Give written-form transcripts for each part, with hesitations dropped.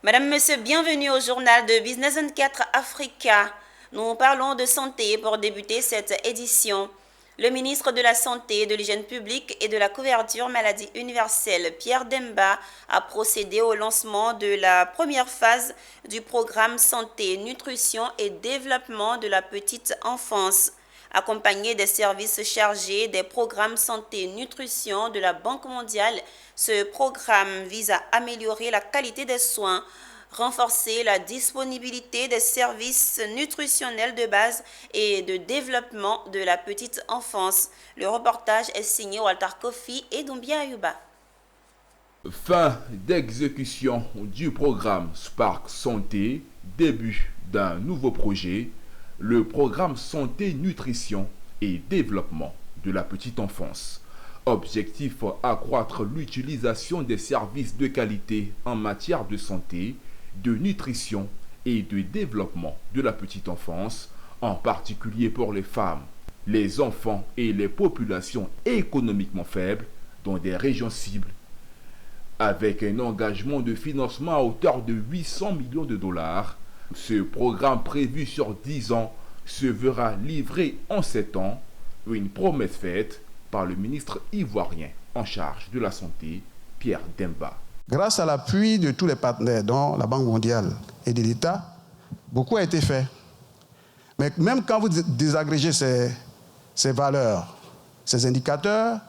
Madame, Monsieur, bienvenue au journal de Business 24 Africa. Nous parlons de santé pour débuter cette édition. Le ministre de la Santé, de l'Hygiène publique et de la couverture maladie universelle, Pierre Demba, a procédé au lancement de la première phase du programme Santé, Nutrition et Développement de la petite enfance. Accompagné des services chargés des programmes santé-nutrition de la Banque mondiale, ce programme vise à améliorer la qualité des soins, renforcer la disponibilité des services nutritionnels de base et de développement de la petite enfance. Le reportage est signé Walter Kofi et Doumbia Ayuba. Fin d'exécution du programme Spark Santé, début d'un nouveau projet, le programme Santé, Nutrition et Développement de la petite enfance. Objectif, accroître l'utilisation des services de qualité en matière de santé, de nutrition et de développement de la petite enfance, en particulier pour les femmes, les enfants et les populations économiquement faibles dans des régions cibles, avec un engagement de financement à hauteur de 800 millions de dollars. Ce programme prévu sur 10 ans se verra livré en 7 ans, une promesse faite par le ministre ivoirien en charge de la santé, Pierre Demba. Grâce à l'appui de tous les partenaires, dont la Banque mondiale et de l'État, beaucoup a été fait. Mais même quand vous désagrégez ces valeurs, ces indicateurs,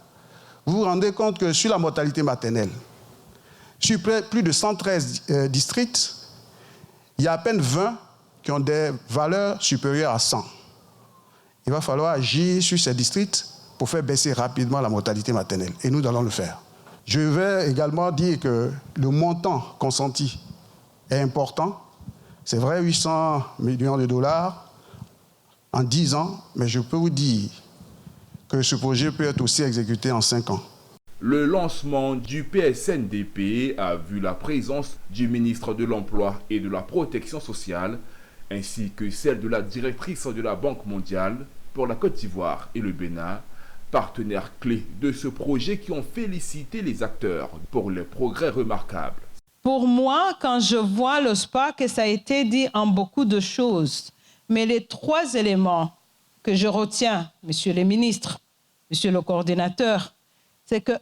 vous vous rendez compte que sur la mortalité maternelle, sur plus de 113 districts, il y a à peine 20 qui ont des valeurs supérieures à 100. Il va falloir agir sur ces districts pour faire baisser rapidement la mortalité maternelle. Et nous allons le faire. Je vais également dire que le montant consenti est important. C'est vrai, 800 millions de dollars en 10 ans, mais je peux vous dire que ce projet peut être aussi exécuté en 5 ans. Le lancement du PSNDP a vu la présence du ministre de l'Emploi et de la Protection sociale, ainsi que celle de la directrice de la Banque mondiale pour la Côte d'Ivoire et le Bénin, partenaires clés de ce projet qui ont félicité les acteurs pour les progrès remarquables. Pour moi, quand je vois le SPAC, ça a été dit en beaucoup de choses, mais les 3 éléments que je retiens, monsieur le ministre, monsieur le coordinateur, c'est que,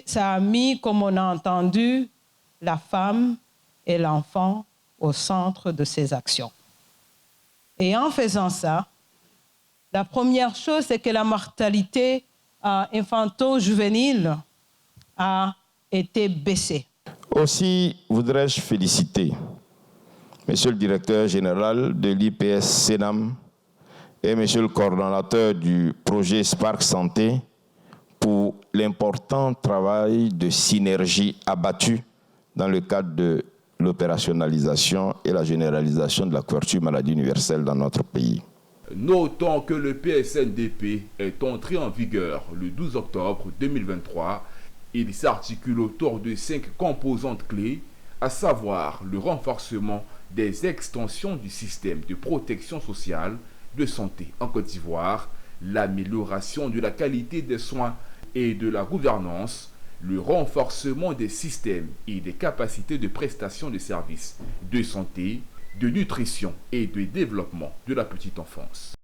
ça a mis, comme on a entendu, la femme et l'enfant au centre de ces actions. Et en faisant ça, la première chose, c'est que la mortalité infanto-juvénile a été baissée. Aussi, voudrais-je féliciter Monsieur le directeur général de l'IPS-SENAM et Monsieur le coordonnateur du projet Spark Santé pour l'important travail de synergie abattu dans le cadre de l'opérationnalisation et la généralisation de la couverture maladie universelle dans notre pays. Notons que le PSNDP est entré en vigueur le 12 octobre 2023. Il s'articule autour de 5 composantes clés, à savoir le renforcement des extensions du système de protection sociale de santé en Côte d'Ivoire, l'amélioration de la qualité des soins et de la gouvernance, le renforcement des systèmes et des capacités de prestation de services de santé, de nutrition et de développement de la petite enfance.